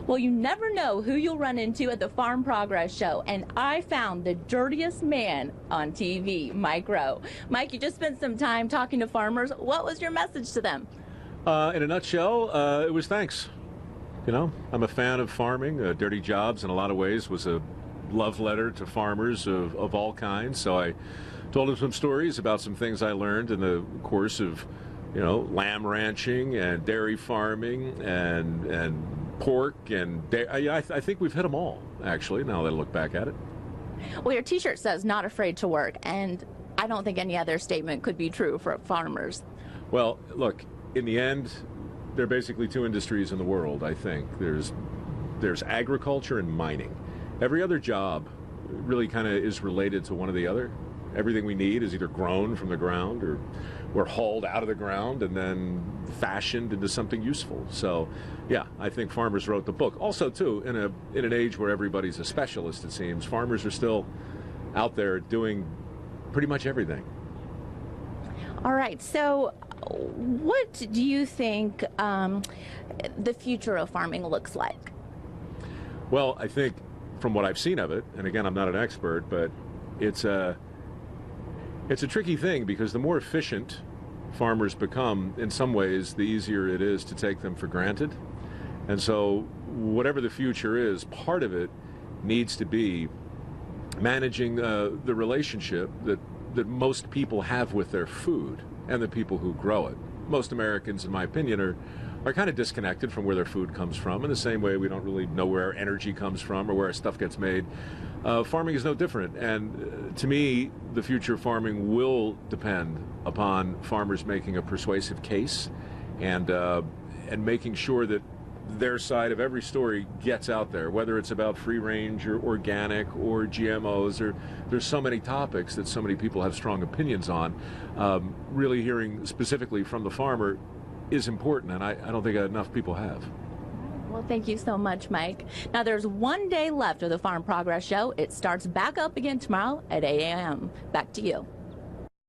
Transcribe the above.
Well, you never know who you'll run into at the Farm Progress Show, and I found the dirtiest man on TV, Mike Rowe. Mike, you just spent some time talking to farmers. What was your message to them? In a nutshell, it was thanks. You know, I'm a fan of farming. Dirty Jobs, in a lot of ways, was a love letter to farmers of all kinds. So I told them some stories about some things I learned in the course of, you know, lamb ranching and dairy farming and pork and I think we've hit them all, actually, now that I look back at it. Well, your T-shirt says "not afraid to work," and I don't think any other statement could be true for farmers. Well, look, in the end, there are basically two industries in the world, I think. There's agriculture and mining. Every other job really kind of is related to one or the other. Everything we need is either grown from the ground or we're hauled out of the ground and then fashioned into something useful. So, yeah, I think farmers wrote the book. Also, too, in an age where everybody's a specialist, it seems, farmers are still out there doing pretty much everything. All right, so what do you think the future of farming looks like? Well, I think from what I've seen of it, and again, I'm not an expert, but it's a tricky thing because the more efficient farmers become, in some ways, the easier it is to take them for granted. And so whatever the future is, part of it needs to be managing the relationship that most people have with their food and the people who grow it. Most Americans, in my opinion, are kind of disconnected from where their food comes from. In the same way we don't really know where our energy comes from or where our stuff gets made. Farming is no different. And to me, the future of farming will depend upon farmers making a persuasive case and making sure that their side of every story gets out there, whether it's about free range or organic or GMOs, or there's so many topics that so many people have strong opinions on. Really hearing specifically from the farmer is important, and I don't think enough people have. Well, thank you so much, Mike. Now, there's one day left of the Farm Progress Show. It starts back up again tomorrow at 8 a.m. Back to you.